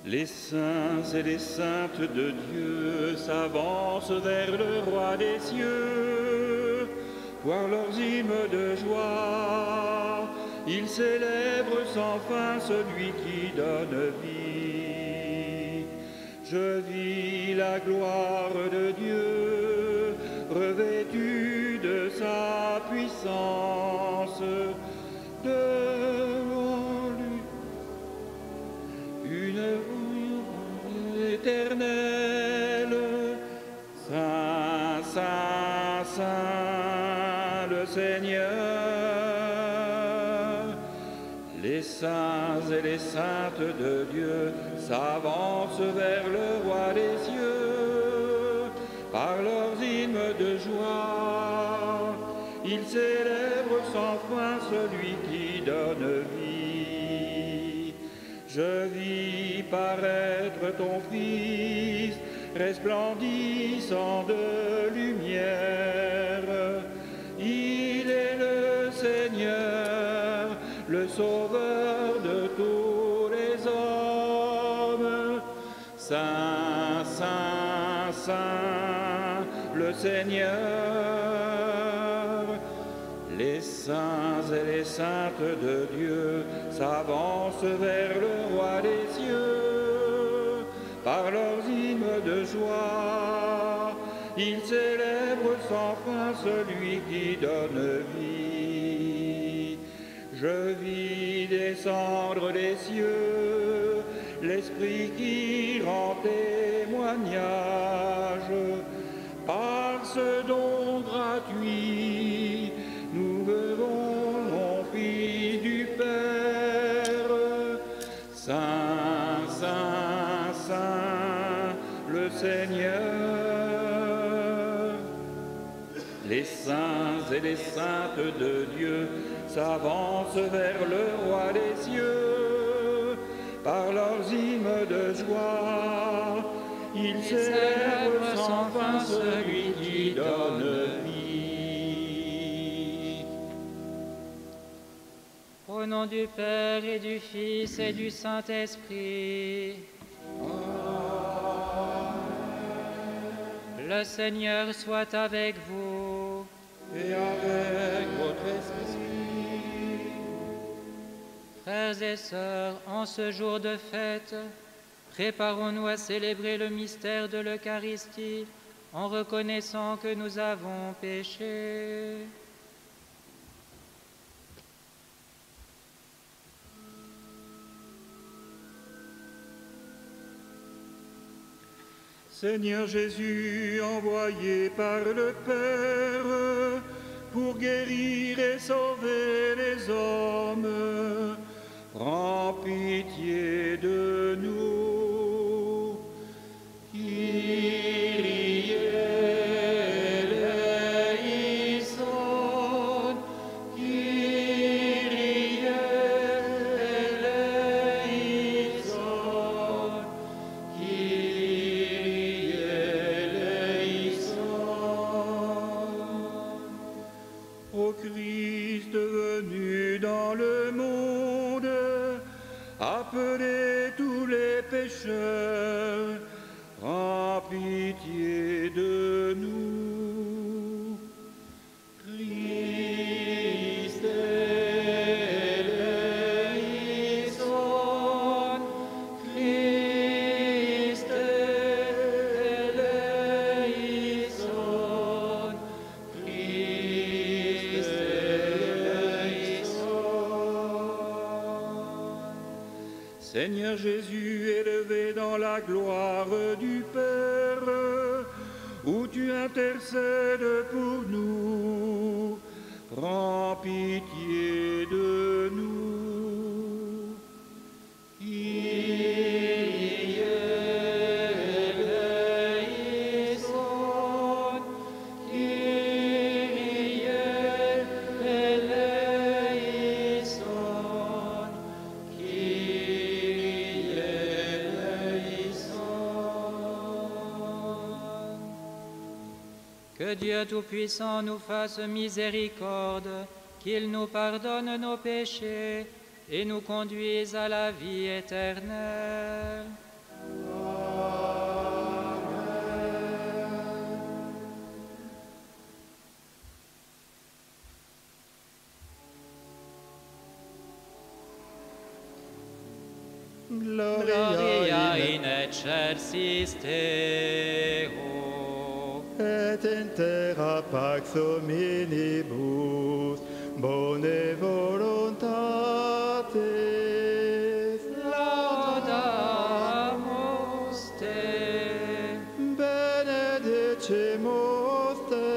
Les saints et les saintes de Dieu s'avancent vers le roi des cieux, voir leurs hymnes de joie. Ils célèbrent sans fin celui qui donne vie. Je vis la gloire de Dieu, revêtu de sa puissance. Devant lui, une éternelle. Saint, Saint, Saint, le Seigneur. Les saints et les saintes de Dieu s'avancent vers le roi des cieux, par leurs hymnes de joie. Ils célèbrent sans fin celui qui donne vie. Je vis paraître ton Fils, resplendissant de lumière. Il est le Seigneur, le Sauveur de tous les hommes. Saint, Saint, Saint, le Seigneur. Les saints et les saintes de Dieu s'avancent vers le roi des cieux, par leurs hymnes de joie. Ils célèbrent sans fin celui qui donne vie. Je vis descendre des cieux l'Esprit qui rend témoignage. Par ce don gratuit, nous bevons Fils du Père. Saint, Saint, Saint, le Seigneur. Les saints et les saintes de Dieu s'avancent vers le roi des cieux, par leurs hymnes de joie. Ils célèbrent sans fin celui qui donne vie. Au nom du Père et du Fils et du Saint-Esprit. Le Seigneur soit avec vous. Et avec votre esprit. Frères et sœurs, en ce jour de fête, préparons-nous à célébrer le mystère de l'Eucharistie en reconnaissant que nous avons péché. Seigneur Jésus, envoyé par le Père pour guérir et sauver les hommes, prends pitié de nous. Kyrie eleison, Kyrie eleison, Kyrie eleison. Ô Christ venu dans le monde, appelez tous les pécheurs, prends pitié de nous. Christ eleison, Christ eleison, Christ eleison. Seigneur Jésus, élevé dans la gloire du Père, où tu intercèdes pour nous, prends pitié de nous. Kyrie eleison, Kyrie eleison, Kyrie eleison. Que Dieu Tout-Puissant nous fasse miséricorde, qu'il nous pardonne nos péchés et nous conduise à la vie éternelle. Gloria in excelsis Deo. Et in terra pax hominibus, bone voluntatis. Laudamus te. Benedicimus te.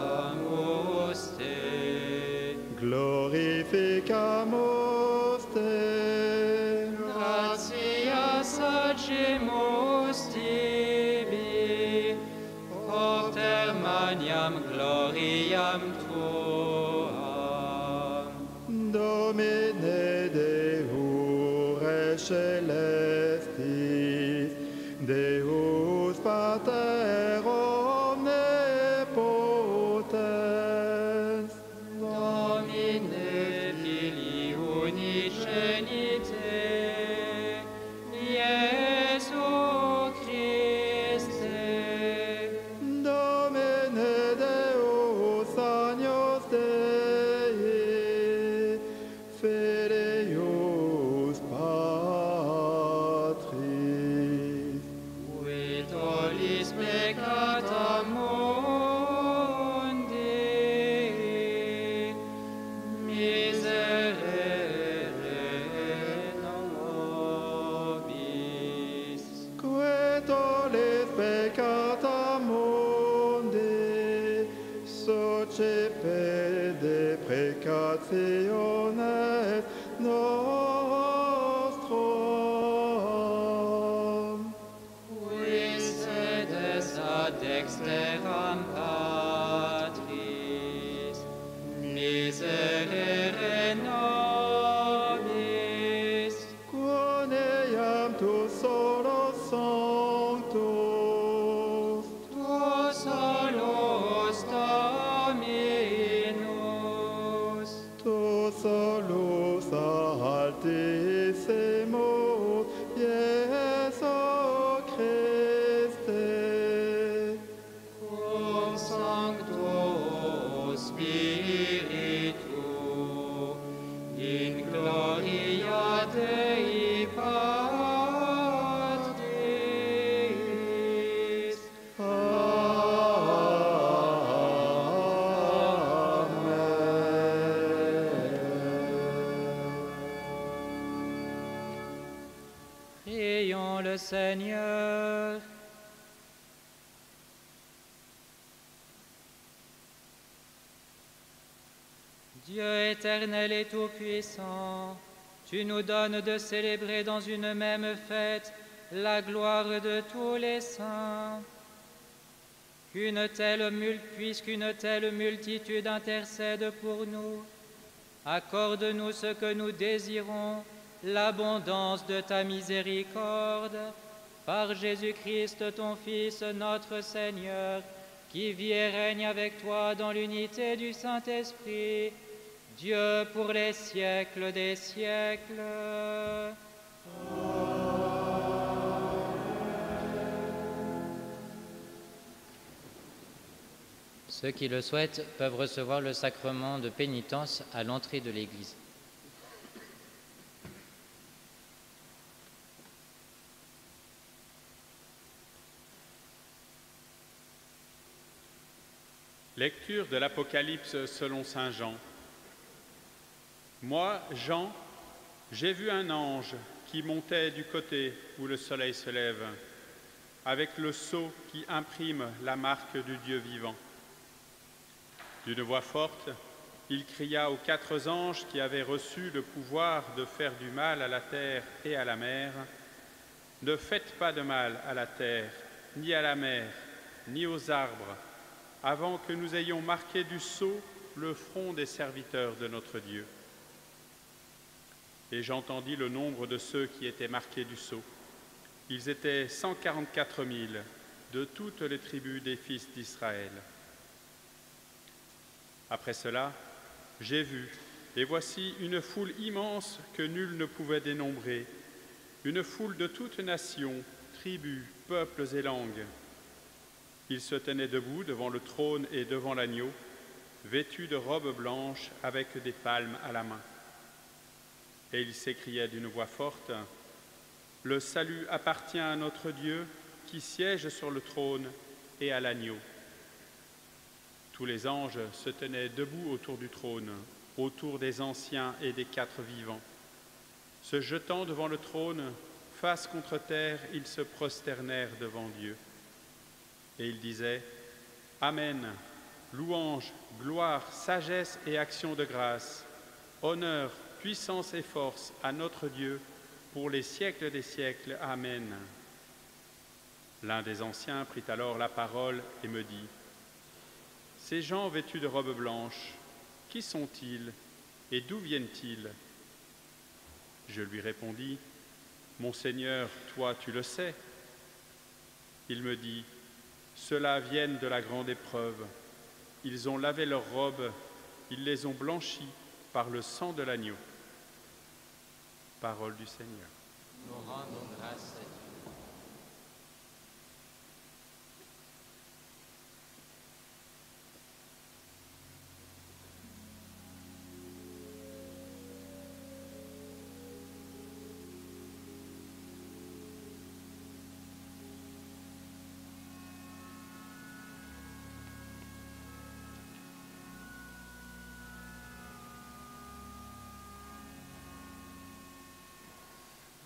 Adoramus te. Glorificamus te. Gratias agimus tibi, propter maniam gloriam tuam. Domine Deus celestis, Deus Pater omnipotens, Domine Filii unigenite, Iesu Christe, Domine Deus Agnus Dei, Filius Patris, qui tollis peccata mundi, miserere nobis. que tollis peccata mundi, socipe deprecationes nostrum. Qui sedes ad dexteram Patris, miserere nobis. Quoniam tu solo sanctus, Tu solus Dominus, tu solus altissimus, Iesu Christe, cum sancto Spiritu, in gloria Dei Patris. Prions le Seigneur. Dieu éternel et tout-puissant, tu nous donnes de célébrer dans une même fête la gloire de tous les saints. Puisqu'une telle multitude intercède pour nous, accorde-nous ce que nous désirons, l'abondance de ta miséricorde, par Jésus-Christ, ton Fils, notre Seigneur, qui vit et règne avec toi dans l'unité du Saint-Esprit, Dieu pour les siècles des siècles. Ceux qui le souhaitent peuvent recevoir le sacrement de pénitence à l'entrée de l'Église. Lecture de l'Apocalypse selon saint Jean. Moi, Jean, j'ai vu un ange qui montait du côté où le soleil se lève, avec le sceau qui imprime la marque du Dieu vivant. D'une voix forte, il cria aux 4 anges qui avaient reçu le pouvoir de faire du mal à la terre et à la mer, « Ne faites pas de mal à la terre, ni à la mer, ni aux arbres, avant que nous ayons marqué du sceau le front des serviteurs de notre Dieu. » Et j'entendis le nombre de ceux qui étaient marqués du sceau. Ils étaient 144 000 de toutes les tribus des fils d'Israël. Après cela, j'ai vu Et voici une foule immense que nul ne pouvait dénombrer, une foule de toutes nations, tribus, peuples et langues. Ils se tenaient debout devant le trône et devant l'agneau, vêtus de robes blanches avec des palmes à la main. Et ils s'écriaient d'une voix forte, « Le salut appartient à notre Dieu qui siège sur le trône et à l'agneau. » Tous les anges se tenaient debout autour du trône, autour des anciens et des 4 vivants. Se jetant devant le trône, face contre terre, ils se prosternèrent devant Dieu. Et ils disaient, « Amen, louange, gloire, sagesse et action de grâce, honneur, puissance et force à notre Dieu pour les siècles des siècles. Amen. » L'un des anciens prit alors la parole et me dit, « Ces gens vêtus de robes blanches, qui sont-ils et d'où viennent-ils » Je lui répondis, « Mon Seigneur, toi tu le sais. » Il me dit, « Ceux-là viennent de la grande épreuve. Ils ont lavé leurs robes, ils les ont blanchies par le sang de l'agneau. » Parole du Seigneur. Nous rendons grâce à Dieu.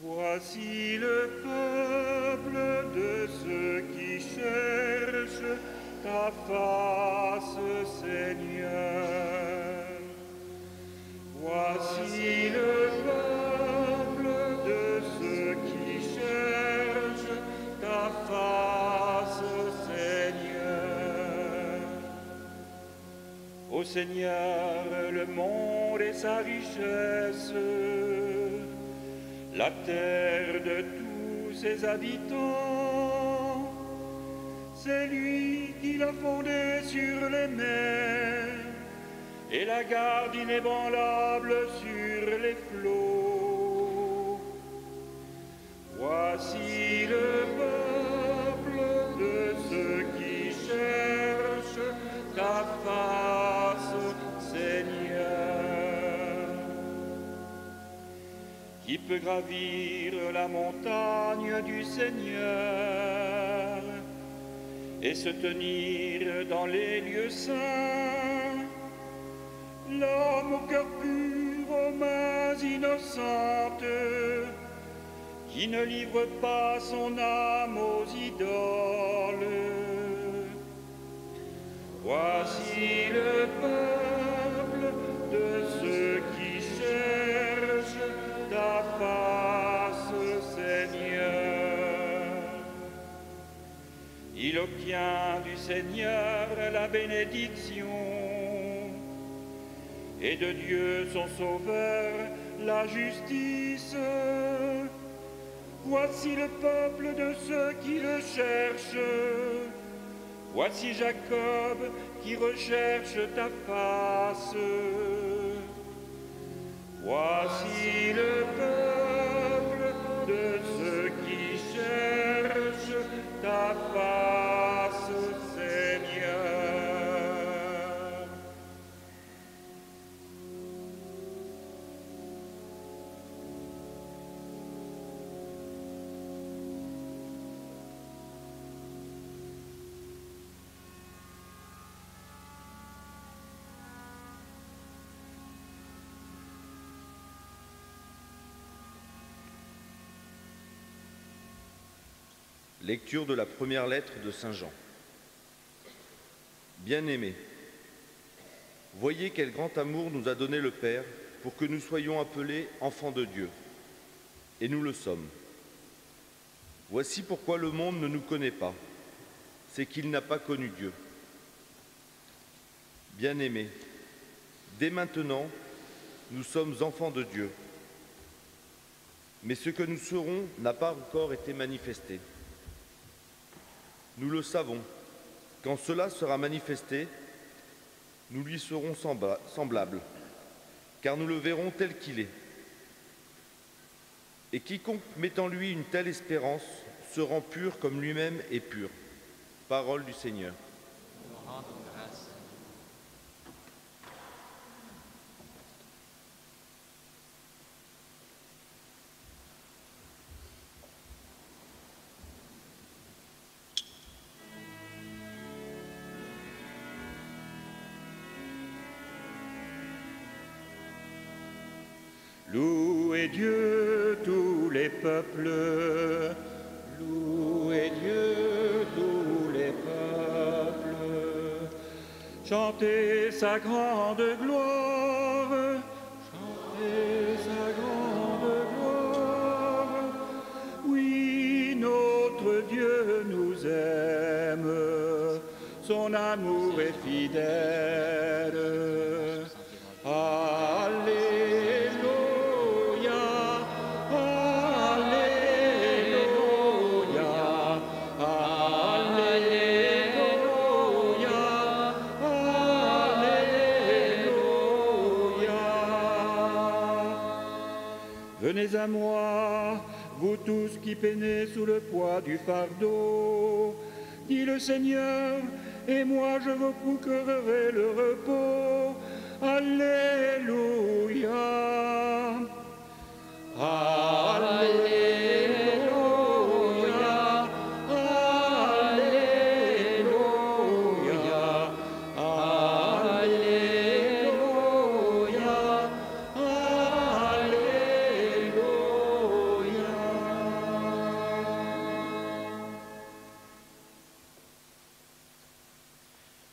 Voici le peuple de ceux qui cherchent ta face, Seigneur. Voici le peuple de ceux qui cherchent ta face, Seigneur. Ô Seigneur, le monde et sa richesse, la terre de tous ses habitants, c'est lui qui l'a fondée sur les mers et la garde inébranlable sur les flots. Voici le peuple de ceux qui cherchent ta face, Seigneur. Qui peut gravir la montagne du Seigneur et se tenir dans les lieux saints? L'homme au cœur pur, aux mains innocentes, qui ne livre pas son âme aux idoles. Voici le peuple de ceux qui cherchent ta face, Seigneur. Il obtient du Seigneur la bénédiction et de Dieu son Sauveur la justice. Voici le peuple de ceux qui le cherchent. Voici Jacob qui recherche ta face. Voici le peuple de ceux qui cherchent ta face, Seigneur. Lecture de la première lettre de Saint Jean. Bien-aimés, voyez quel grand amour nous a donné le Père pour que nous soyons appelés enfants de Dieu. Et nous le sommes. Voici pourquoi le monde ne nous connaît pas. C'est qu'il n'a pas connu Dieu. Bien-aimés, dès maintenant, nous sommes enfants de Dieu. Mais ce que nous serons n'a pas encore été manifesté. Nous le savons, quand cela sera manifesté, nous lui serons semblables, car nous le verrons tel qu'il est. Et quiconque met en lui une telle espérance se rend pur comme lui-même est pur. Parole du Seigneur. Nous rendons grâce. Louez Dieu tous les peuples, louez Dieu tous les peuples, chantez sa grande gloire, chantez sa grande gloire. Oui, notre Dieu nous aime, son amour est fidèle. Venez à moi, vous tous qui peinez sous le poids du fardeau, dit le Seigneur, et moi je vous procurerai le repos. Alléluia. Alléluia. Alléluia. Alléluia.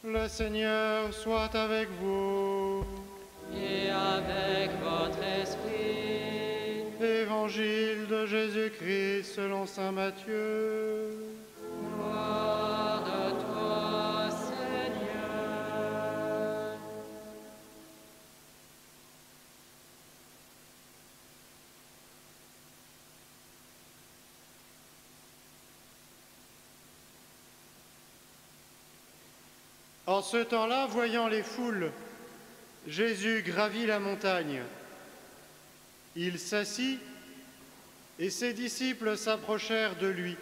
Le Seigneur soit avec vous. Et avec votre esprit. Évangile de Jésus-Christ selon saint Matthieu. Gloire à toi, Seigneur. En ce temps-là, voyant les foules, Jésus gravit la montagne. Il s'assit et ses disciples s'approchèrent de lui.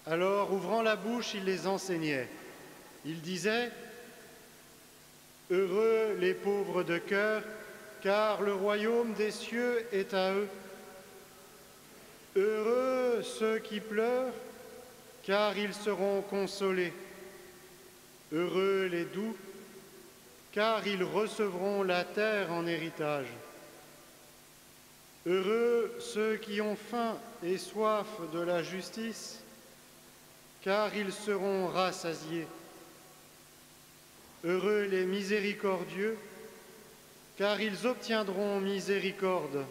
Alors, ouvrant la bouche, il les enseignait. Il disait : « Heureux les pauvres de cœur, car le royaume des cieux est à eux. Heureux ceux qui pleurent, car ils seront consolés. Heureux les doux, car ils recevront la terre en héritage. Heureux ceux qui ont faim et soif de la justice, car ils seront rassasiés. Heureux les miséricordieux, car ils obtiendront miséricorde.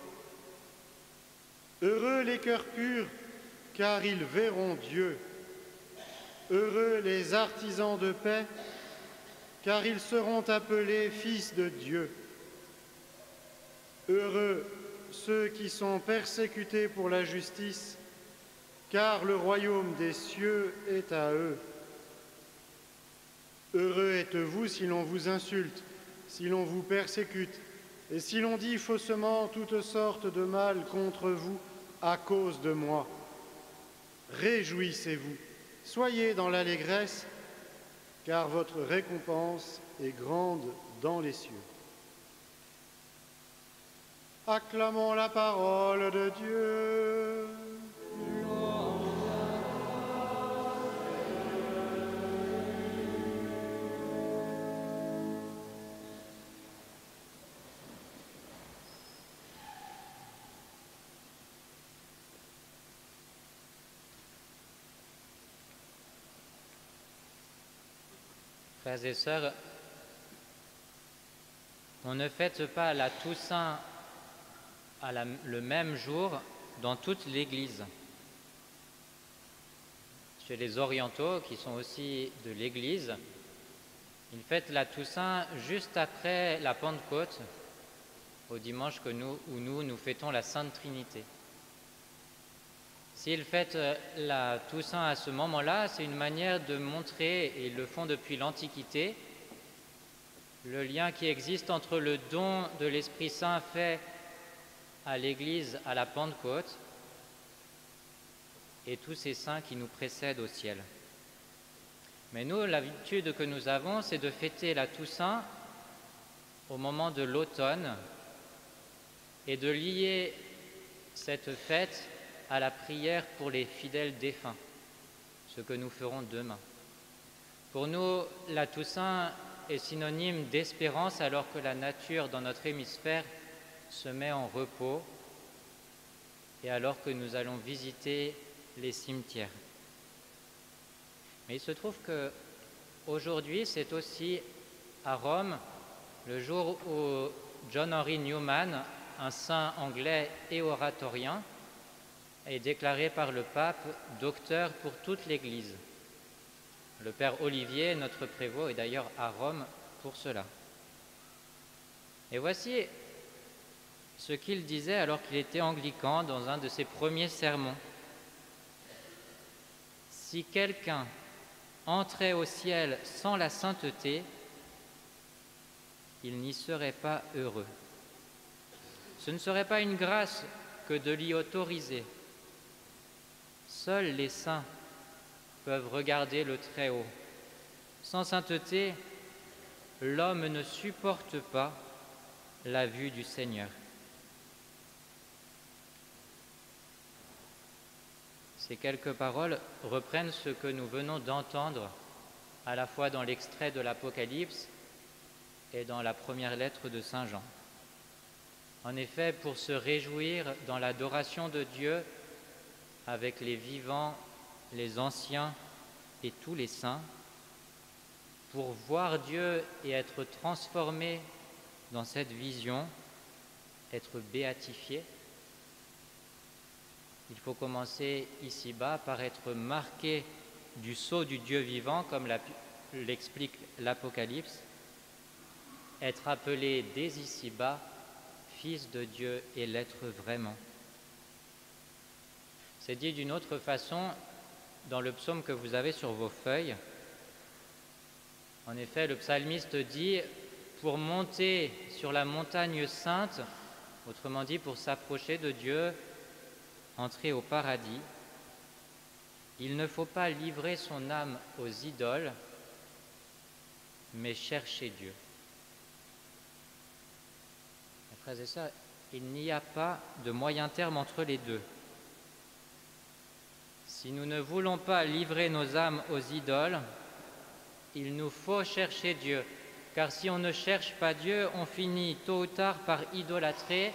Heureux les cœurs purs, car ils verront Dieu. Heureux les artisans de paix, car ils seront appelés fils de Dieu. Heureux ceux qui sont persécutés pour la justice, car le royaume des cieux est à eux. Heureux êtes-vous si l'on vous insulte, si l'on vous persécute, et si l'on dit faussement toutes sortes de mal contre vous à cause de moi. Réjouissez-vous, soyez dans l'allégresse, car votre récompense est grande dans les cieux. Acclamons la parole de Dieu. Frères et sœurs, on ne fête pas la Toussaint le même jour dans toute l'Église. Chez les orientaux, qui sont aussi de l'Église, ils fêtent la Toussaint juste après la Pentecôte, au dimanche où nous fêtons la Sainte Trinité. S'ils fêtent la Toussaint à ce moment-là, c'est une manière de montrer, et ils le font depuis l'Antiquité, le lien qui existe entre le don de l'Esprit Saint fait à l'Église à la Pentecôte et tous ces saints qui nous précèdent au ciel. Mais nous, l'habitude que nous avons, c'est de fêter la Toussaint au moment de l'automne et de lier cette fête à la prière pour les fidèles défunts, ce que nous ferons demain. Pour nous, la Toussaint est synonyme d'espérance alors que la nature dans notre hémisphère se met en repos et alors que nous allons visiter les cimetières. Mais il se trouve que aujourd'hui, c'est aussi à Rome le jour où John Henry Newman, un saint anglais et oratorien, est déclaré par le pape docteur pour toute l'Église. Le père Olivier, notre prévôt, est d'ailleurs à Rome pour cela. Et voici ce qu'il disait alors qu'il était anglican dans un de ses premiers sermons. Si quelqu'un entrait au ciel sans la sainteté, il n'y serait pas heureux. Ce ne serait pas une grâce que de l'y autoriser. Seuls les saints peuvent regarder le Très-Haut. Sans sainteté, l'homme ne supporte pas la vue du Seigneur. Ces quelques paroles reprennent ce que nous venons d'entendre à la fois dans l'extrait de l'Apocalypse et dans la première lettre de Saint Jean. En effet, pour se réjouir dans l'adoration de Dieu avec les vivants, les anciens et tous les saints, pour voir Dieu et être transformé dans cette vision, être béatifié, il faut commencer ici-bas par être marqué du sceau du Dieu vivant, comme l'explique l'Apocalypse, être appelé dès ici-bas Fils de Dieu et l'être vraiment. C'est dit d'une autre façon dans le psaume que vous avez sur vos feuilles. En effet, le psalmiste dit « Pour monter sur la montagne sainte », autrement dit pour s'approcher de Dieu, entrer au paradis, il ne faut pas livrer son âme aux idoles, mais chercher Dieu. Mes frères et sœurs, il n'y a pas de moyen terme entre les deux. Si nous ne voulons pas livrer nos âmes aux idoles, il nous faut chercher Dieu, car si on ne cherche pas Dieu, on finit tôt ou tard par idolâtrer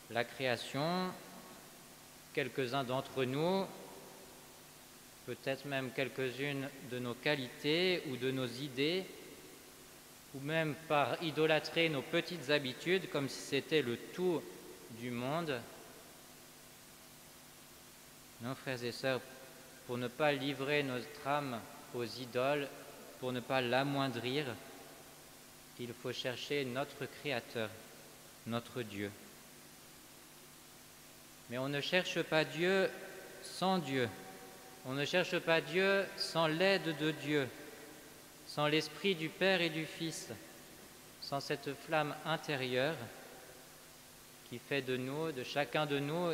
la création, quelques-uns d'entre nous, peut-être même quelques-unes de nos qualités ou de nos idées, ou même par idolâtrer nos petites habitudes comme si c'était le tout du monde. Non, frères et sœurs, pour ne pas livrer notre âme aux idoles, pour ne pas l'amoindrir, il faut chercher notre Créateur, notre Dieu. Mais on ne cherche pas Dieu sans Dieu. On ne cherche pas Dieu sans l'aide de Dieu, sans l'Esprit du Père et du Fils, sans cette flamme intérieure qui fait de nous, de chacun de nous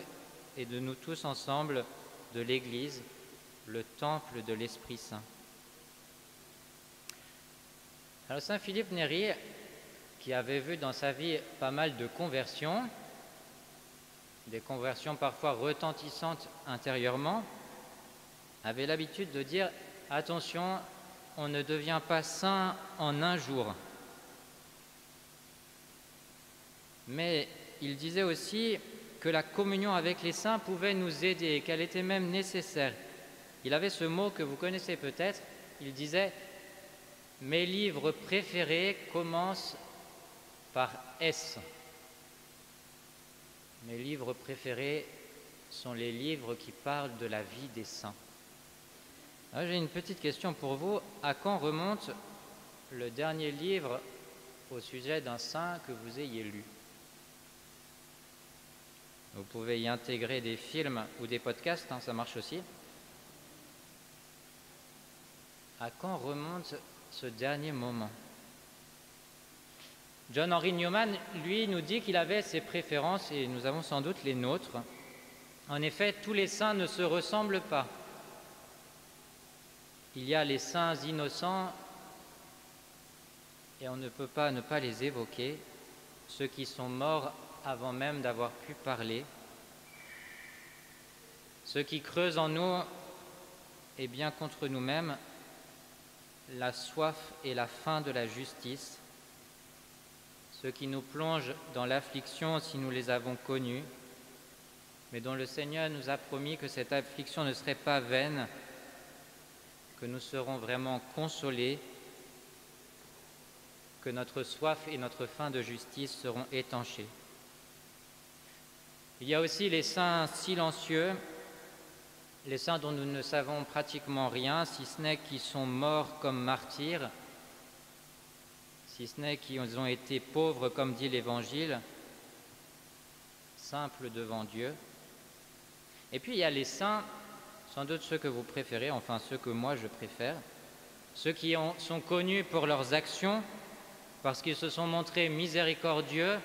et de nous tous ensemble, de l'Église, le temple de l'Esprit Saint. Alors Saint Philippe Néri, qui avait vu dans sa vie pas mal de conversions, des conversions parfois retentissantes intérieurement, avait l'habitude de dire « Attention, on ne devient pas saint en un jour ». Mais il disait aussi que la communion avec les saints pouvait nous aider et qu'elle était même nécessaire. Il avait ce mot que vous connaissez peut-être, il disait « Mes livres préférés commencent par S ». Mes livres préférés sont les livres qui parlent de la vie des saints. Alors, j'ai une petite question pour vous. À quand remonte le dernier livre au sujet d'un saint que vous ayez lu? Vous pouvez y intégrer des films ou des podcasts, ça marche aussi. À quand remonte ce dernier moment? John Henry Newman, lui, nous dit qu'il avait ses préférences, et nous avons sans doute les nôtres. En effet, tous les saints ne se ressemblent pas. Il y a les saints innocents, et on ne peut pas ne pas les évoquer, ceux qui sont morts avant même d'avoir pu parler, ceux qui creusent en nous, et bien contre nous-mêmes, la soif et la faim de la justice, ceux qui nous plongent dans l'affliction si nous les avons connus, mais dont le Seigneur nous a promis que cette affliction ne serait pas vaine, que nous serons vraiment consolés, que notre soif et notre faim de justice seront étanchés. Il y a aussi les saints silencieux, les saints dont nous ne savons pratiquement rien, si ce n'est qu'ils sont morts comme martyrs, si ce n'est qu'ils ont été pauvres, comme dit l'Évangile, simples devant Dieu. Et puis il y a les saints, sans doute ceux que vous préférez, enfin ceux que moi je préfère, ceux qui sont connus pour leurs actions, parce qu'ils se sont montrés miséricordieux,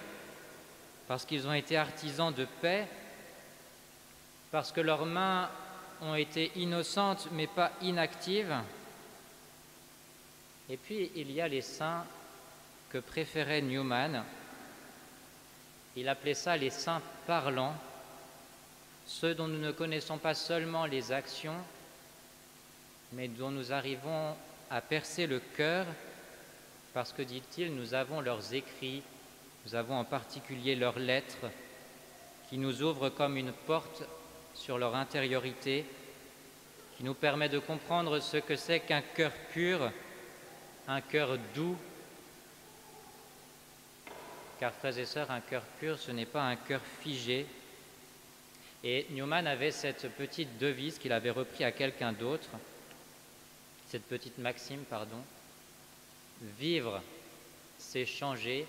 parce qu'ils ont été artisans de paix, parce que leurs mains ont été innocentes mais pas inactives. Et puis il y a les saints que préférait Newman. Il appelait ça les saints parlants, ceux dont nous ne connaissons pas seulement les actions, mais dont nous arrivons à percer le cœur, parce que, dit-il, nous avons leurs écrits, nous avons en particulier leurs lettres, qui nous ouvrent comme une porte sur leur intériorité, qui nous permet de comprendre ce que c'est qu'un cœur pur, un cœur doux. Car, frères et sœurs, un cœur pur, ce n'est pas un cœur figé. Et Newman avait cette petite devise qu'il avait repris à quelqu'un d'autre, cette petite maxime, pardon. Vivre, c'est changer,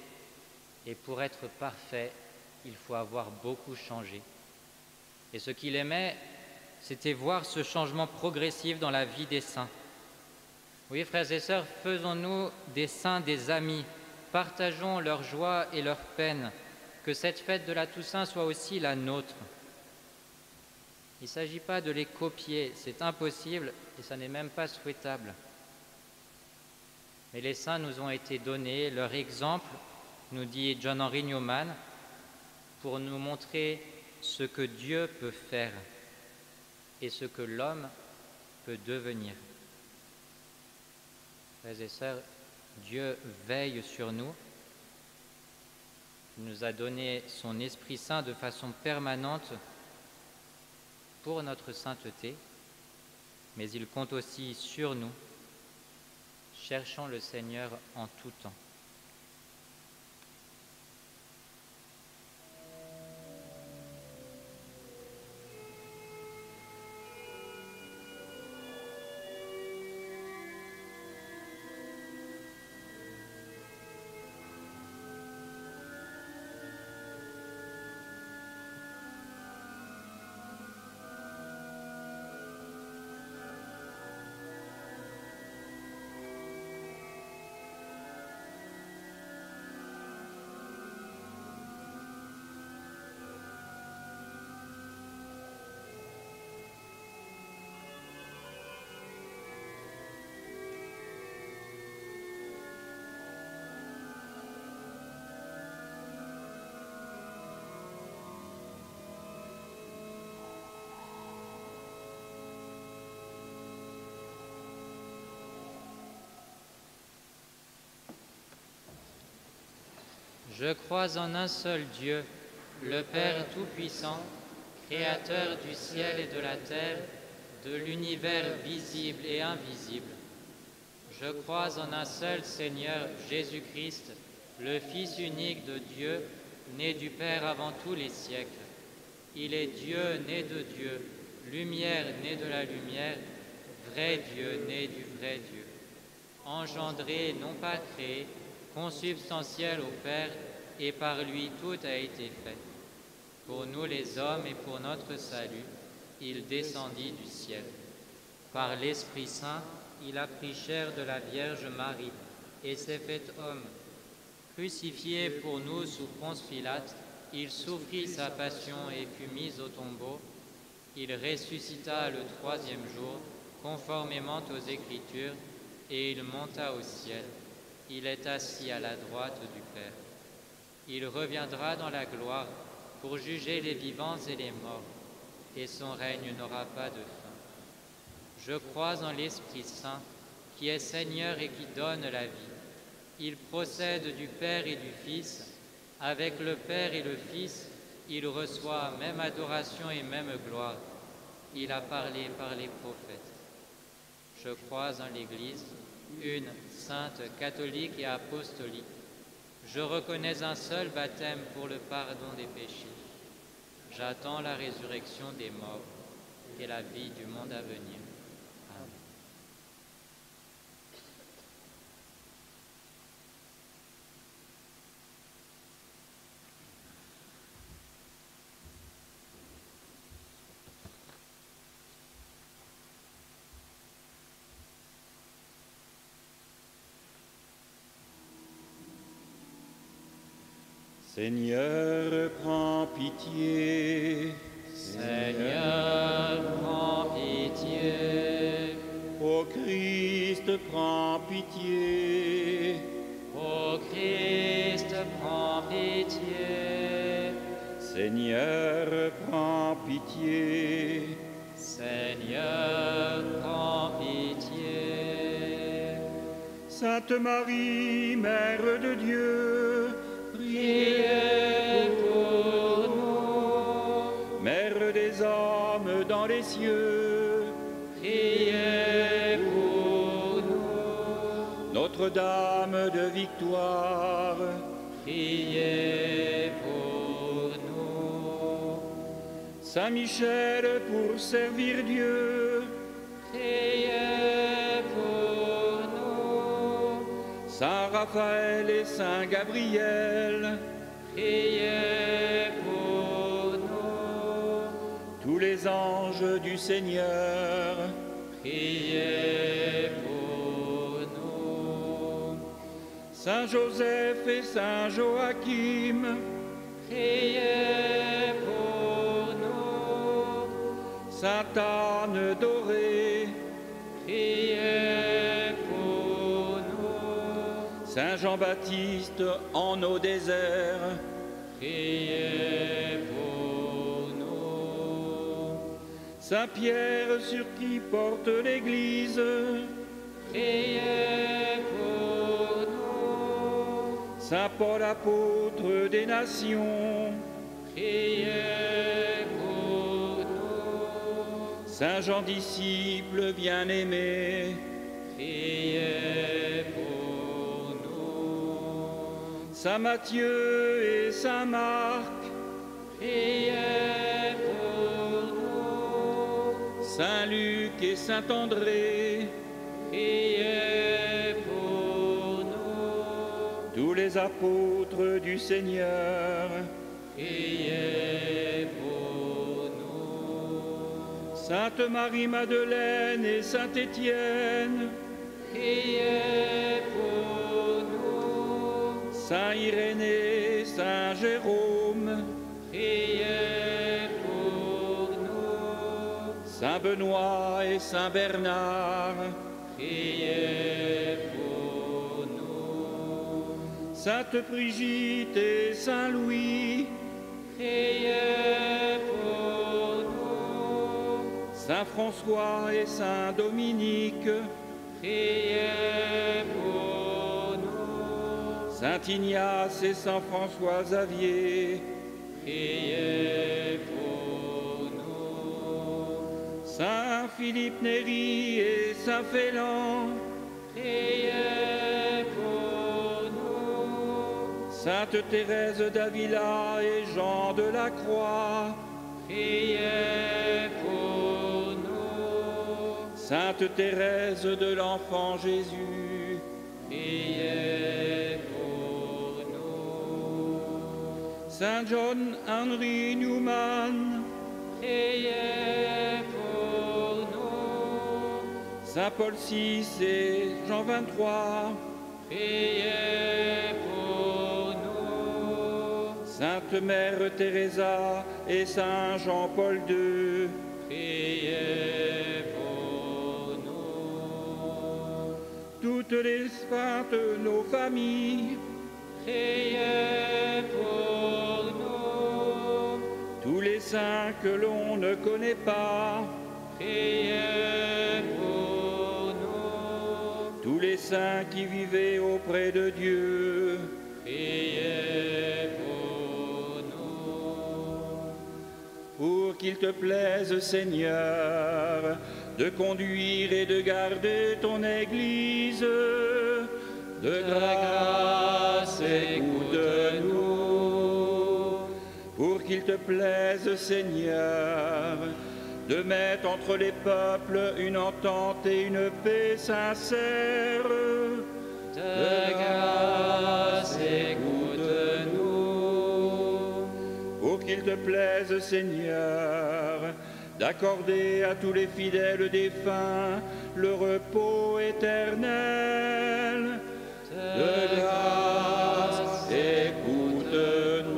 et pour être parfait, il faut avoir beaucoup changé. Et ce qu'il aimait, c'était voir ce changement progressif dans la vie des saints. Oui, frères et sœurs, faisons-nous des saints des amis, partageons leur joie et leur peine, que cette fête de la Toussaint soit aussi la nôtre. Il ne s'agit pas de les copier, c'est impossible et ça n'est même pas souhaitable. Mais les saints nous ont été donnés, leur exemple, nous dit John Henry Newman, pour nous montrer ce que Dieu peut faire et ce que l'homme peut devenir. Frères et sœurs, Dieu veille sur nous. Il nous a donné son Esprit Saint de façon permanente pour notre sainteté, mais il compte aussi sur nous. Cherchons le Seigneur en tout temps. Je crois en un seul Dieu, le Père Tout-Puissant, Créateur du ciel et de la terre, de l'univers visible et invisible. Je crois en un seul Seigneur, Jésus-Christ, le Fils unique de Dieu, né du Père avant tous les siècles. Il est Dieu né de Dieu, lumière né de la lumière, vrai Dieu né du vrai Dieu. Engendré, non pas créé, consubstantiel au Père, et par lui tout a été fait. Pour nous les hommes et pour notre salut, il descendit du ciel. Par l'Esprit Saint, il a pris chair de la Vierge Marie et s'est fait homme. Crucifié pour nous sous Ponce Pilate, il souffrit sa passion et fut mis au tombeau. Il ressuscita le troisième jour, conformément aux Écritures, et il monta au ciel. Il est assis à la droite du Père. Il reviendra dans la gloire pour juger les vivants et les morts, et son règne n'aura pas de fin. Je crois en l'Esprit Saint, qui est Seigneur et qui donne la vie. Il procède du Père et du Fils. Avec le Père et le Fils, il reçoit même adoration et même gloire. Il a parlé par les prophètes. Je crois en l'Église, une, sainte, catholique et apostolique. Je reconnais un seul baptême pour le pardon des péchés. J'attends la résurrection des morts et la vie du monde à venir. Amen. Seigneur, prends pitié. Seigneur, prends pitié. Ô Christ, prends pitié. Ô Christ, prends pitié. Seigneur, prends pitié. Seigneur, prends pitié. Sainte Marie, Mère de Dieu, priez pour nous. Mère des hommes dans les cieux, Priez pour nous. Notre-Dame de victoire, Priez pour nous. Saint Michel pour servir Dieu, Priez pour nous. Saint Raphaël et Saint Gabriel, Priez pour nous. tous les anges du Seigneur, Priez pour nous. Saint Joseph et Saint Joachim, Priez pour nous. Sainte Anne dorée, Priez pour nous. Saint Jean-Baptiste en eau désert, Priez pour nous. Saint Pierre sur qui porte l'Église, Priez pour nous. Saint Paul apôtre des nations, Priez pour nous. Saint Jean disciple bien-aimé, Priez pour nous. Saint Matthieu et Saint Marc, Priez pour nous. Saint Luc et Saint André, Priez pour nous. tous les apôtres du Seigneur, Priez pour nous. Sainte Marie-Madeleine et Saint Étienne, Priez pour nous. Saint Irénée, Saint Jérôme, Priez pour nous. Saint Benoît et Saint Bernard, Priez pour nous. Sainte Brigitte et Saint Louis, Priez pour nous. Saint François et Saint Dominique, Priez pour nous. Saint Ignace et Saint François Xavier, Priez pour nous. Saint Philippe Néri et Saint Félan, Priez pour nous. Sainte Thérèse d'Avila et Jean de la Croix, Priez pour nous. Sainte Thérèse de l'Enfant Jésus, Priez pour nous. Saint John Henry Newman, Priez pour nous. Saint Paul VI et Jean 23, Priez pour Sainte Mère Teresa et Saint Jean-Paul II, Priez pour nous. toutes les saintes de nos familles, Priez pour nous. tous les saints que l'on ne connaît pas, Priez pour nous. tous les saints qui vivaient auprès de Dieu, Priez pour nous. pour qu'il te plaise, Seigneur, de conduire et de garder ton Église. De grâce, écoute-nous. Pour qu'il te plaise, Seigneur, de mettre entre les peuples une entente et une paix sincère. De grâce, écoute-nous. Pour qu'il te plaise, Seigneur, d'accorder à tous les fidèles défunts le repos éternel. De grâce, écoute-nous.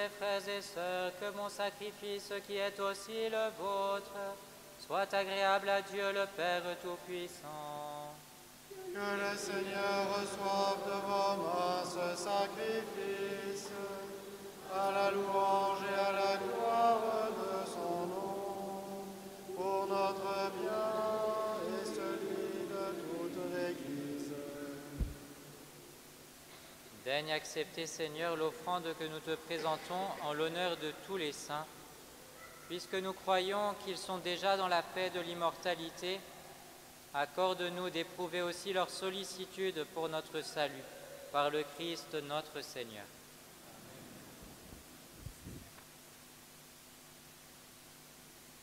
mes frères et sœurs, que mon sacrifice qui est aussi le vôtre soit agréable à Dieu le Père Tout-Puissant. Que le Seigneur reçoive de vos mains ce sacrifice, à la louange et à la gloire de son nom, pour notre bien et celui de toute l'Église. Daigne accepter, Seigneur, l'offrande que nous te présentons en l'honneur de tous les saints, puisque nous croyons qu'ils sont déjà dans la paix de l'immortalité. Accorde-nous d'éprouver aussi leur sollicitude pour notre salut, par le Christ notre Seigneur.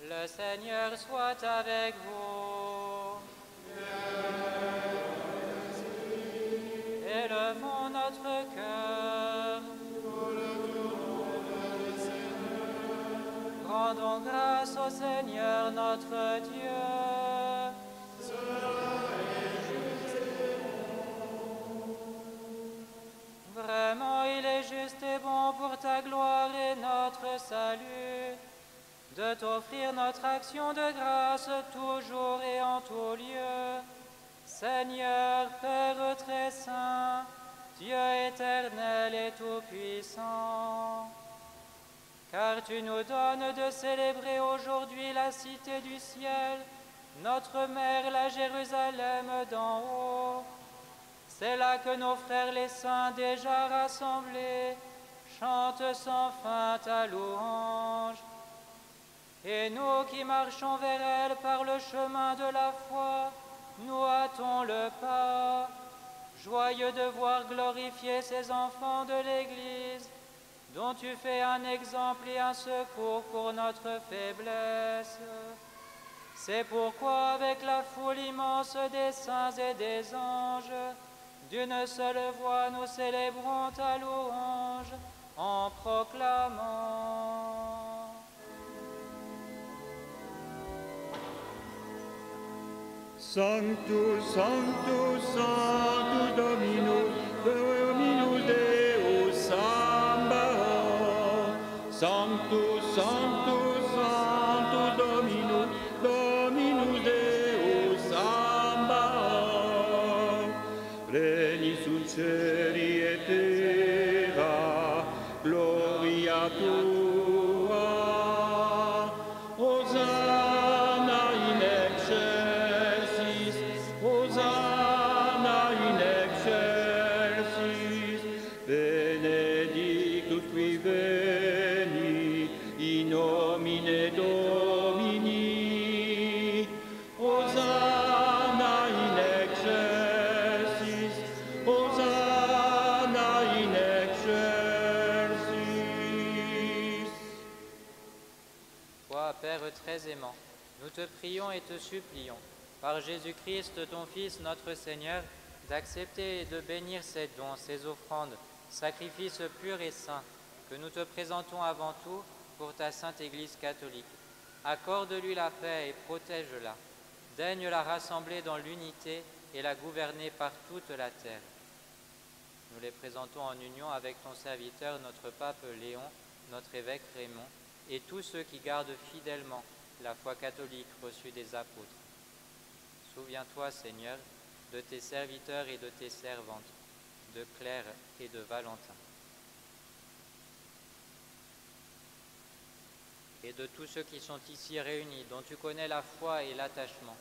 Le Seigneur soit avec vous. Élevons notre cœur. Rendons grâce au Seigneur notre Dieu. Vraiment, il est juste et bon pour ta gloire et notre salut, de t'offrir notre action de grâce toujours et en tout lieu. Seigneur, Père très saint, Dieu éternel et tout-puissant, car tu nous donnes de célébrer aujourd'hui la cité du ciel, notre mère, la Jérusalem d'en haut. C'est là que nos frères les saints déjà rassemblés chantent sans fin ta louange. Et nous qui marchons vers elle par le chemin de la foi, nous hâtons le pas, joyeux de voir glorifier ces enfants de l'Église, dont tu fais un exemple et un secours pour notre faiblesse. C'est pourquoi avec la foule immense des saints et des anges, d'une seule voix nous célébrons ta louange en proclamant. Sanctus, Sanctus, Sanctus Dominus, Dominus Deus Sabaoth. Sanctus, Sanctus, Sanctus Dominus, Dominus Deus Sabaoth. Pleni sunt celi et terra, gloria tua. Hosanna in excelsis, Hosanna in excelsis, benedictus qui veni in nomine Domini. Hosanna in excelsis, Hosanna in excelsis. Toi, Père très aimant, nous te prions et te supplions, par Jésus-Christ, ton Fils, notre Seigneur, d'accepter et de bénir ces dons, ces offrandes, sacrifices purs et saints, que nous te présentons avant tout pour ta sainte Église catholique. Accorde-lui la paix et protège-la. Daigne la rassembler dans l'unité et la gouverner par toute la terre. Nous les présentons en union avec ton serviteur, notre pape Léon, notre évêque Raymond, et tous ceux qui gardent fidèlement la foi catholique reçue des apôtres. Souviens-toi, Seigneur, de tes serviteurs et de tes servantes, de Claire et de Valentin, et de tous ceux qui sont ici réunis, dont tu connais la foi et l'attachement.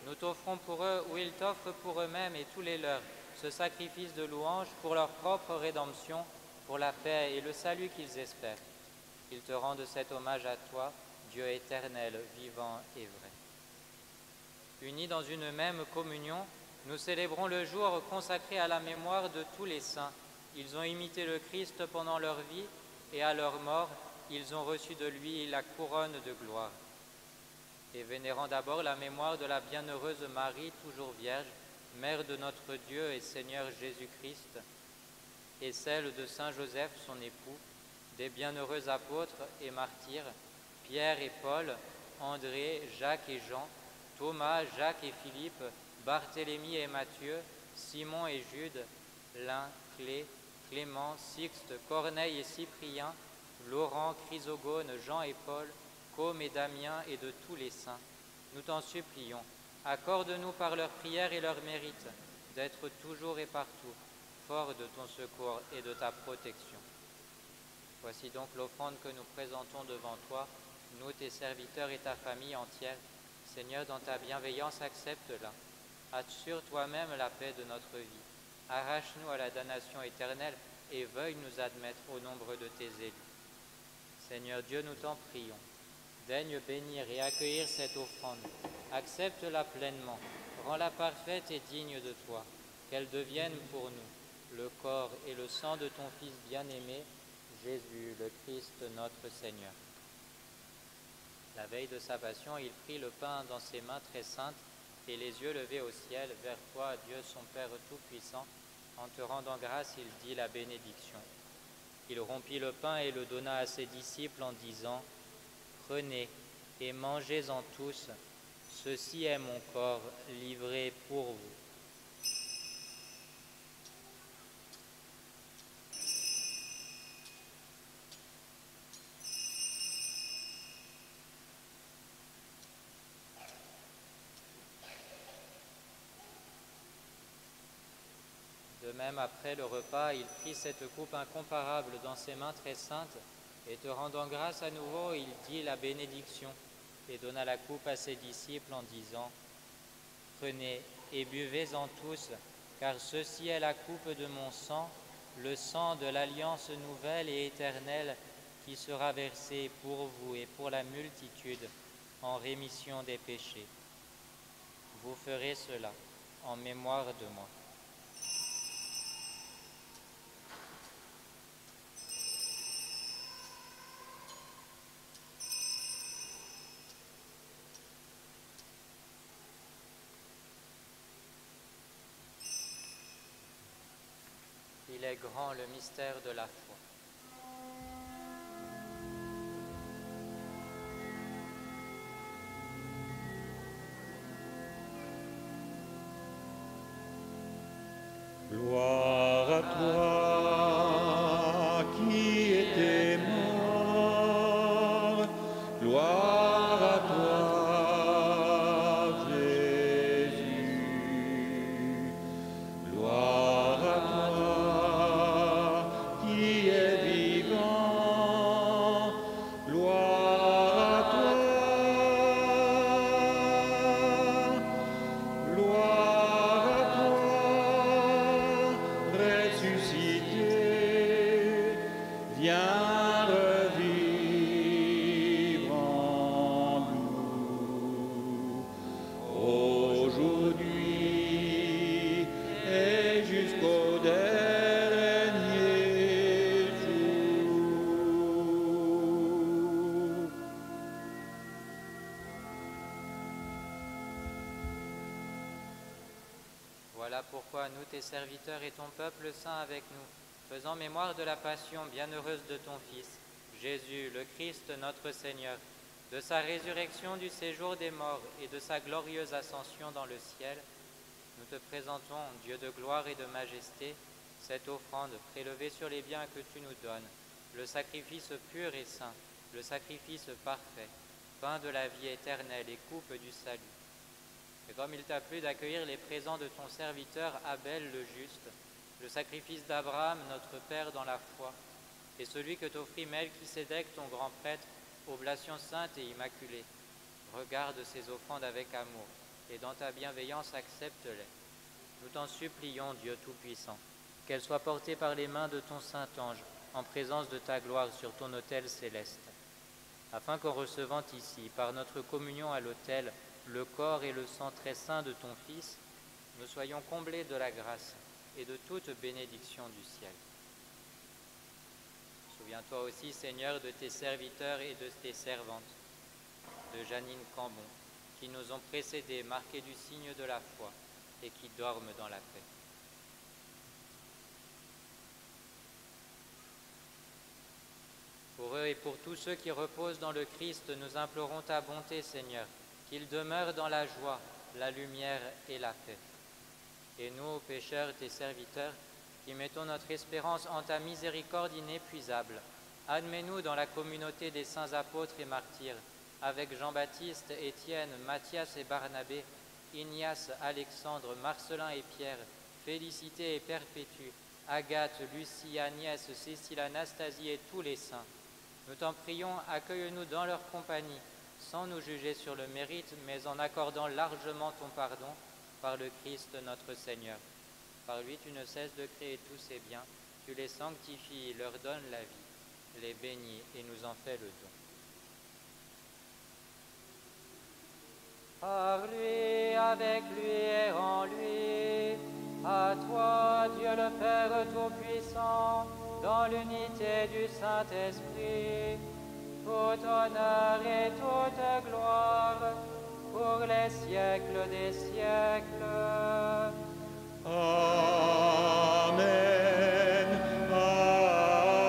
Nous t'offrons pour eux, ou ils t'offrent pour eux-mêmes et tous les leurs, ce sacrifice de louange pour leur propre rédemption, pour la paix et le salut qu'ils espèrent. Ils te rendent cet hommage à toi, Dieu éternel, vivant et vrai. Unis dans une même communion, nous célébrons le jour consacré à la mémoire de tous les saints. Ils ont imité le Christ pendant leur vie et à leur mort, ils ont reçu de lui la couronne de gloire. Et vénérant d'abord la mémoire de la bienheureuse Marie, toujours vierge, Mère de notre Dieu et Seigneur Jésus-Christ, et celle de Saint Joseph, son époux, des bienheureux apôtres et martyrs, Pierre et Paul, André, Jacques et Jean, Thomas, Jacques et Philippe, Barthélemy et Matthieu, Simon et Jude, Lin, Clé, Clément, Sixte, Corneille et Cyprien, Laurent, Chrysogone, Jean et Paul, Côme et Damien et de tous les saints, nous t'en supplions, accorde-nous par leurs prières et leurs mérites d'être toujours et partout forts de ton secours et de ta protection. Voici donc l'offrande que nous présentons devant toi, nous tes serviteurs et ta famille entière. Seigneur, dans ta bienveillance, accepte-la. Assure toi-même la paix de notre vie. Arrache-nous à la damnation éternelle et veuille nous admettre au nombre de tes élus. Seigneur Dieu, nous t'en prions. Daigne bénir et accueillir cette offrande. Accepte-la pleinement. Rends-la parfaite et digne de toi. Qu'elle devienne pour nous le corps et le sang de ton Fils bien-aimé, Jésus, le Christ, notre Seigneur. La veille de sa passion, il prit le pain dans ses mains très saintes et les yeux levés au ciel, vers toi, Dieu son Père Tout-Puissant. En te rendant grâce, il dit la bénédiction. Il rompit le pain et le donna à ses disciples en disant « Prenez et mangez-en tous, ceci est mon corps livré pour vous. » De même, après le repas, il prit cette coupe incomparable dans ses mains très saintes, et te rendant grâce à nouveau, il dit la bénédiction, et donna la coupe à ses disciples en disant « Prenez et buvez-en tous, car ceci est la coupe de mon sang, le sang de l'alliance nouvelle et éternelle, qui sera versé pour vous et pour la multitude en rémission des péchés. Vous ferez cela en mémoire de moi. » Il est grand le mystère de la foi. Gloire à toi qui étais mort, gloire à toi Jésus, gloire à toi qui es vivant, gloire à toi, gloire à toi, ressuscité, viens revivre en nous, aujourd'hui et jusqu'au dernier jour. Voilà pourquoi nous, tes serviteurs et ton peuple saint avec nous, faisant mémoire de la passion bienheureuse de ton Fils, Jésus, le Christ notre Seigneur, de sa résurrection du séjour des morts et de sa glorieuse ascension dans le ciel, nous te présentons, Dieu de gloire et de majesté, cette offrande prélevée sur les biens que tu nous donnes, le sacrifice pur et saint, le sacrifice parfait, pain de la vie éternelle et coupe du salut. Et comme il t'a plu d'accueillir les présents de ton serviteur Abel le juste, le sacrifice d'Abraham, notre Père dans la foi, et celui que t'offrit Melchisédek, ton grand prêtre, oblation sainte et immaculée, regarde ces offrandes avec amour, et dans ta bienveillance accepte-les. Nous t'en supplions, Dieu Tout-Puissant, qu'elles soient portées par les mains de ton Saint-Ange, en présence de ta gloire sur ton autel céleste, afin qu'en recevant ici, par notre communion à l'autel, le corps et le sang très saint de ton Fils, nous soyons comblés de la grâce et de toute bénédiction du ciel. Souviens-toi aussi, Seigneur, de tes serviteurs et de tes servantes, de Janine Cambon, qui nous ont précédés, marqués du signe de la foi, et qui dorment dans la paix. Pour eux et pour tous ceux qui reposent dans le Christ, nous implorons ta bonté, Seigneur, qu'ils demeurent dans la joie, la lumière et la paix. Et nous, pécheurs, tes serviteurs, qui mettons notre espérance en ta miséricorde inépuisable, Admets-nous dans la communauté des saints apôtres et martyrs, avec Jean-Baptiste, Étienne, Matthias et Barnabé, Ignace, Alexandre, Marcelin et Pierre, Félicité et Perpétue, Agathe, Lucie, Agnès, Cécile, Anastasie et tous les saints. Nous t'en prions, accueille-nous dans leur compagnie, sans nous juger sur le mérite, mais en accordant largement ton pardon par le Christ notre Seigneur. Par lui, tu ne cesses de créer tous ces biens, tu les sanctifies, leur donnes la vie, les bénis et nous en fais le don. Par lui, avec lui et en lui, à toi, Dieu le Père Tout-Puissant, dans l'unité du Saint-Esprit, tout honneur et toute gloire, pour les siècles des siècles. Amen,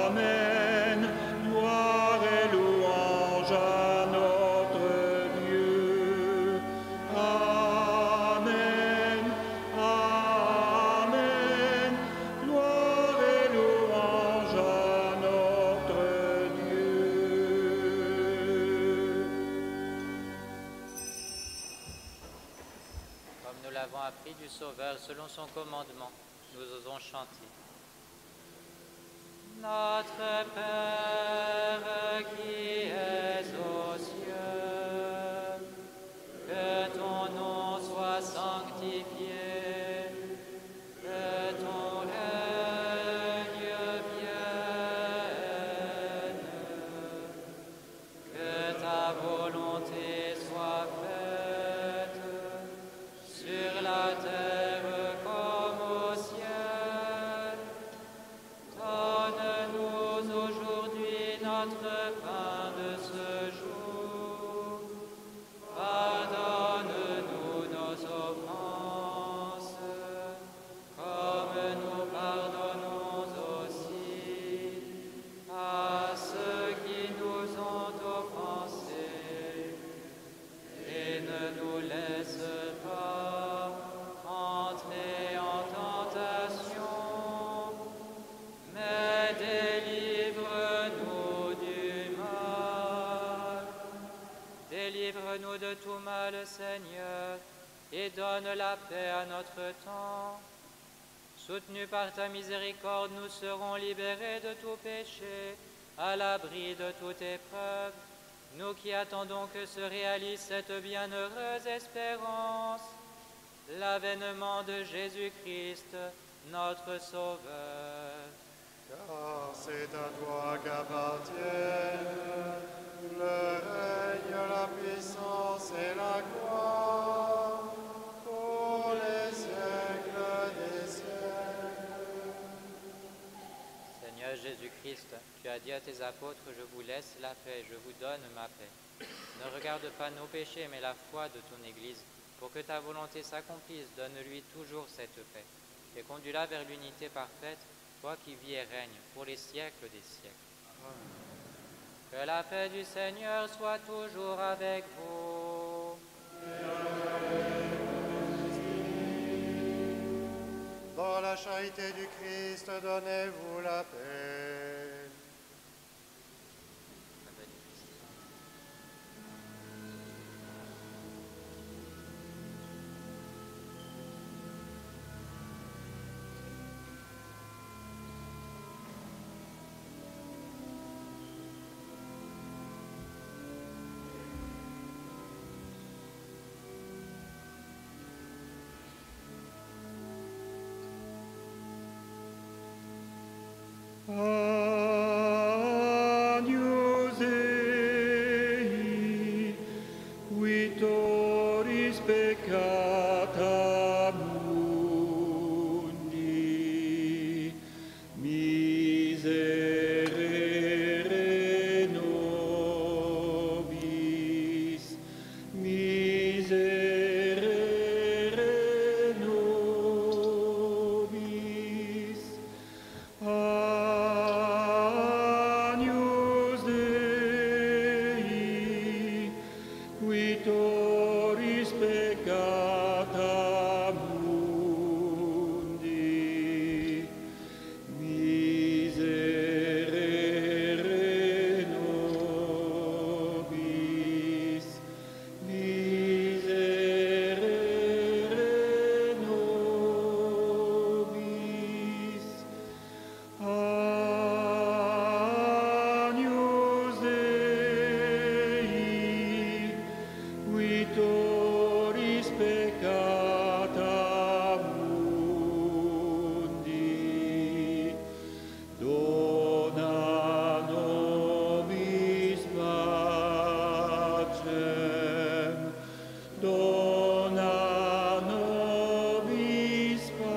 Amen, gloire et louange à notre Dieu. Amen, Amen, gloire et louange à notre Dieu. Comme nous l'avons appris du Sauveur selon son commandement, nous osons chanter. Notre Père qui es aux cieux, que ton nom soit sanctifié, que ton règne vienne, que ta volonté soit faite sur la terre comme au ciel. Donne-nous aujourd'hui notre pain de ce jour. Pardonne-nous nos offenses, comme nous pardonnons aussi à ceux qui nous ont offensés. Et ne nous laisse pas entrer en tentation, mais délivre-nous du mal. Délivre-nous de tout mal, Seigneur, et donne la paix à notre temps. Soutenus par ta miséricorde, nous serons libérés de tout péché, à l'abri de toute épreuve, nous qui attendons que se réalise cette bienheureuse espérance, l'avènement de Jésus-Christ, notre Sauveur. Car c'est à toi qu'appartiennent le règne, la puissance et la gloire pour les siècles des siècles. Seigneur Jésus-Christ, tu as dit à tes apôtres, je vous laisse la paix, je vous donne ma paix. Ne regarde pas nos péchés, mais la foi de ton Église. Pour que ta volonté s'accomplisse, donne-lui toujours cette paix. Et conduis-la vers l'unité parfaite, toi qui vis et règnes pour les siècles des siècles. Que la paix du Seigneur soit toujours avec vous. Dans la charité du Christ, donnez-vous la paix. Agnus Dei, vitoris peccata mundi, miserere nobis, miserere nobis. Agnus Dei, vitoris peccata mundi, miserere expiatoris peccata mundi, dona nobis pacem, dona nobis pacem.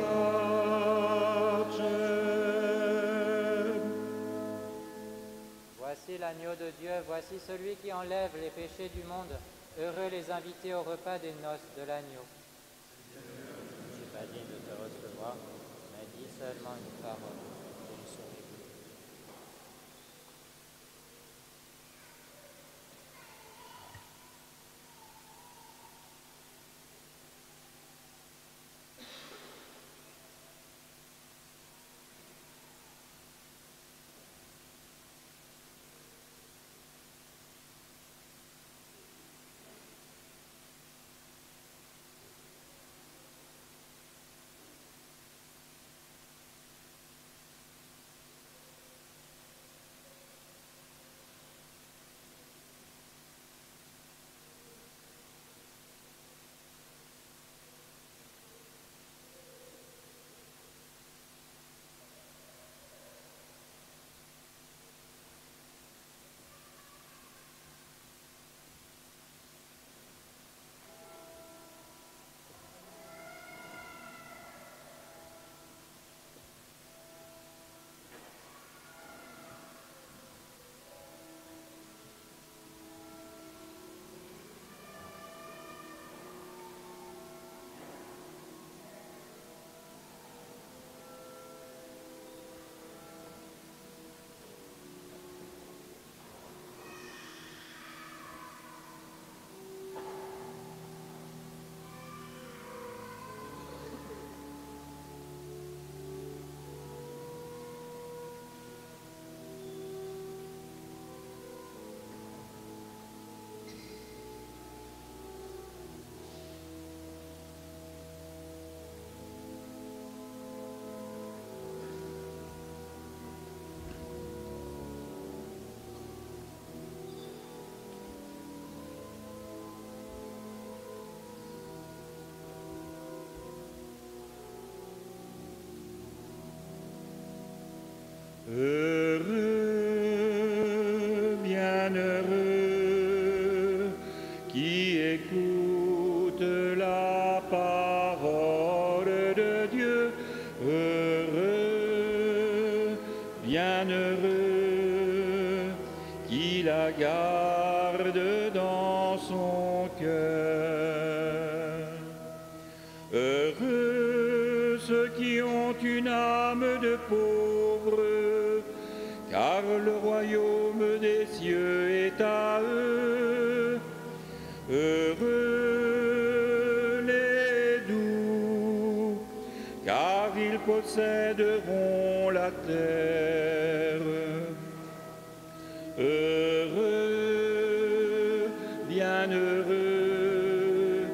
Voici l'agneau de Dieu, voici celui qui enlève les péchés du monde. Heureux les invités au repas des noces de l'agneau. Je ne suis pas digne de te recevoir, mais dis seulement une parole, et je serai guéri. Heureux, bienheureux, qui écoute la parole de Dieu. Heureux, bienheureux, qui la garde dans son cœur. Heureux ceux qui ont une âme de pauvre, car le royaume des cieux est à eux. Heureux les doux, car ils posséderont la terre. Heureux, bienheureux,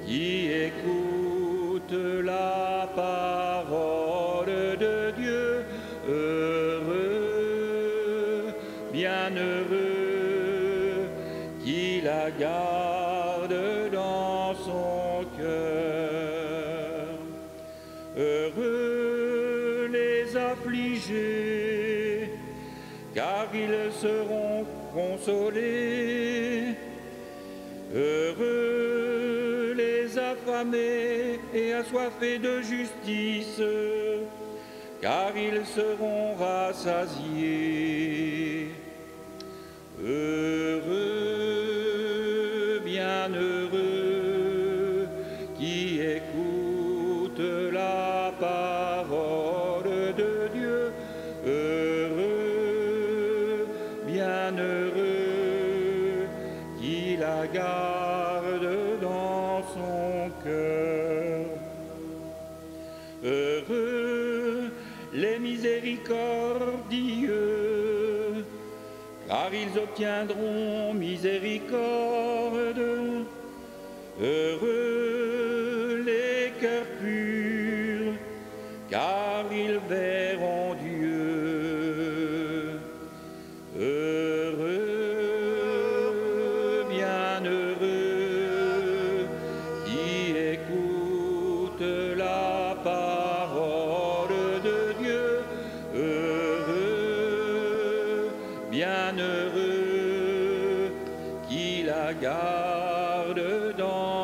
qui écoutent la parole de Dieu. Heureux, bienheureux, qui la garde dans son cœur. Heureux les affligés, car ils seront consolés. Heureux les affamés et assoiffés de justice, car ils seront rassasiés. Heureux, bienheureux, qui écoutent la parole de Dieu. Heureux, bienheureux, qui la garde dans son cœur. Heureux les miséricordieux, car ils obtiendront miséricorde. Heureux les cœurs purs, car ils verront Dieu. Heureux, bienheureux,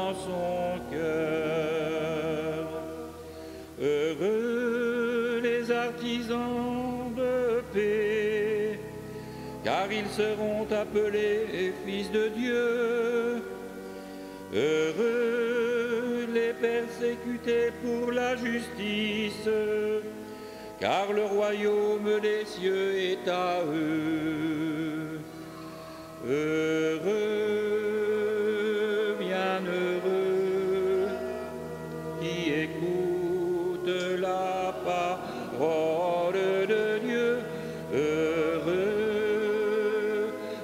dans son cœur. Heureux les artisans de paix, car ils seront appelés fils de Dieu. Heureux les persécutés pour la justice, car le royaume des cieux est à eux. Heureux, bienheureux, qui écoutent la parole de Dieu. Heureux,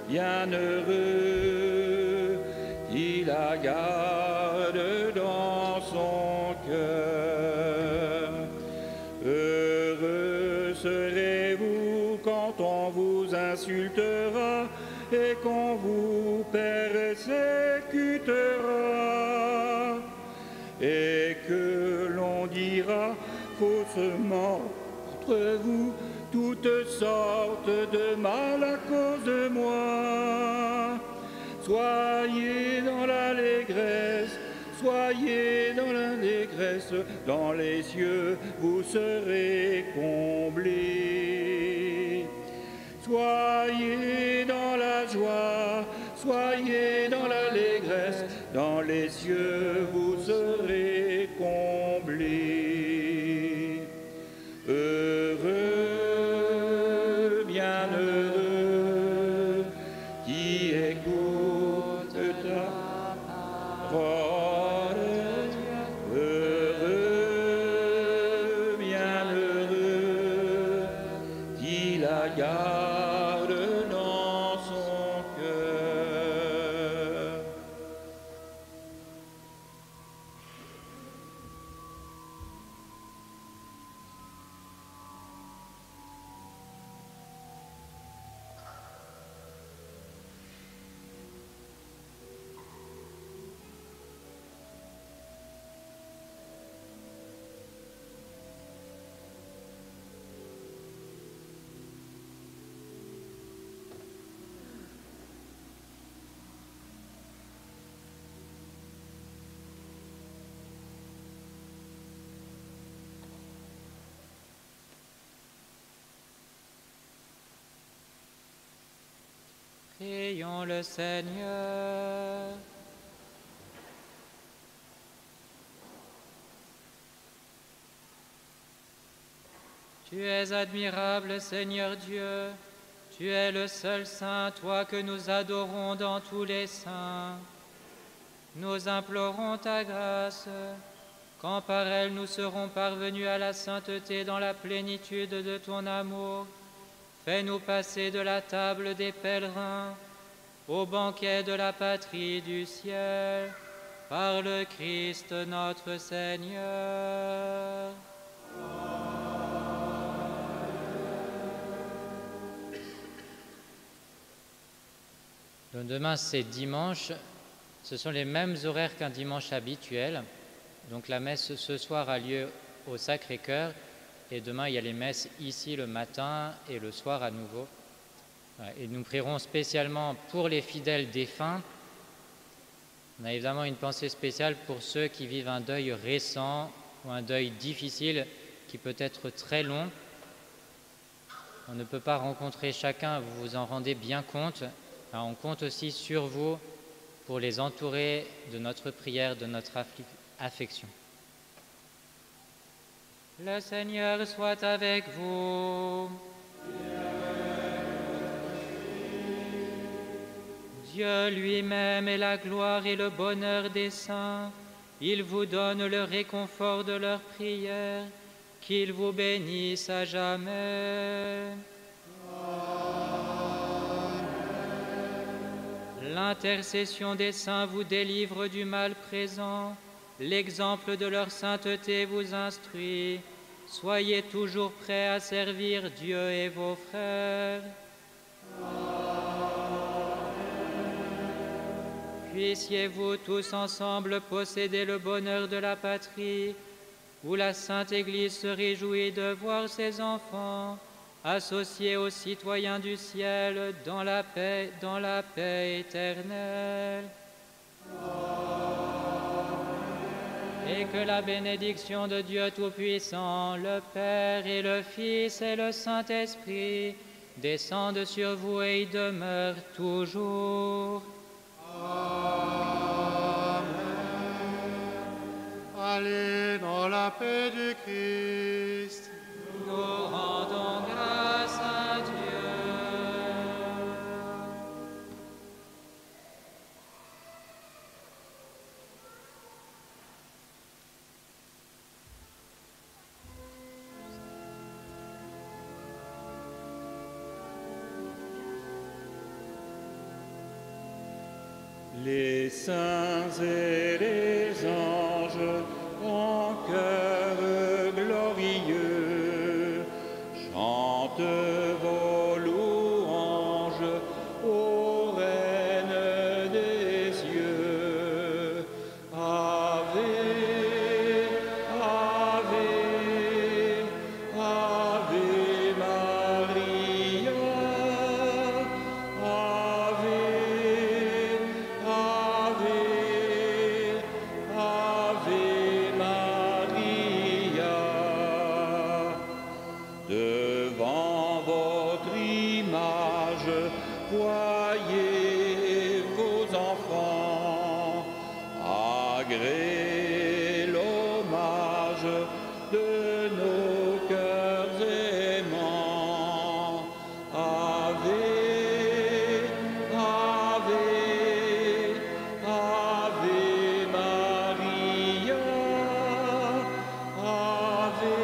bienheureux, qui la garde dans son cœur. Heureux serez-vous quand on vous insultera et qu'on vous persécutera, et que l'on dira faussement contre vous toutes sortes de mal à cause de moi. Soyez dans l'allégresse, soyez dans l'allégresse, dans les cieux vous serez comblés. Soyez dans la joie, soyez dans l'allégresse, dans les cieux vous serez comblés. Heureux, bienheureux, qui écoute ta parole. Heureux, bienheureux, qui la garde dans son cœur. Prions le Seigneur. Tu es admirable, Seigneur Dieu. Tu es le seul Saint, toi que nous adorons dans tous les saints. Nous implorons ta grâce, quand par elle nous serons parvenus à la sainteté dans la plénitude de ton amour. Fais-nous passer de la table des pèlerins au banquet de la patrie du ciel, par le Christ notre Seigneur. Donc demain, c'est dimanche. Ce sont les mêmes horaires qu'un dimanche habituel. Donc la messe ce soir a lieu au Sacré-Cœur. Et demain, il y a les messes ici le matin et le soir à nouveau. Et nous prierons spécialement pour les fidèles défunts. On a évidemment une pensée spéciale pour ceux qui vivent un deuil récent ou un deuil difficile qui peut être très long. On ne peut pas rencontrer chacun, vous vous en rendez bien compte. Alors, on compte aussi sur vous pour les entourer de notre prière, de notre affection. Le Seigneur soit avec vous. Dieu lui-même est la gloire et le bonheur des saints. Il vous donne le réconfort de leurs prières. Qu'il vous bénisse à jamais. L'intercession des saints vous délivre du mal présent. L'exemple de leur sainteté vous instruit. Soyez toujours prêts à servir Dieu et vos frères. Puissiez-vous tous ensemble posséder le bonheur de la patrie, où la Sainte Église se réjouit de voir ses enfants associés aux citoyens du ciel dans la paix éternelle. Amen. et que la bénédiction de Dieu Tout-Puissant, le Père et le Fils et le Saint-Esprit, descendent sur vous et y demeurent toujours. Amen. Allez dans la paix du Christ. Nous rendons grâce à Dieu. Les saints et les anges en chœur glorieux chantent vos louanges ô Reine des cieux. Ave, Ave, Ave Maria. Ave, Ave, Ave Maria. Devant votre image, voyez vos enfants, agréez l'hommage de nos cœurs aimants. Ave, Ave, Ave Maria. Ave,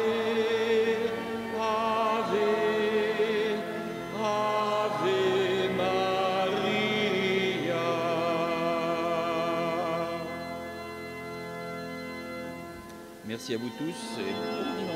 Ave, Ave Maria. Merci à vous tous et bon dimanche.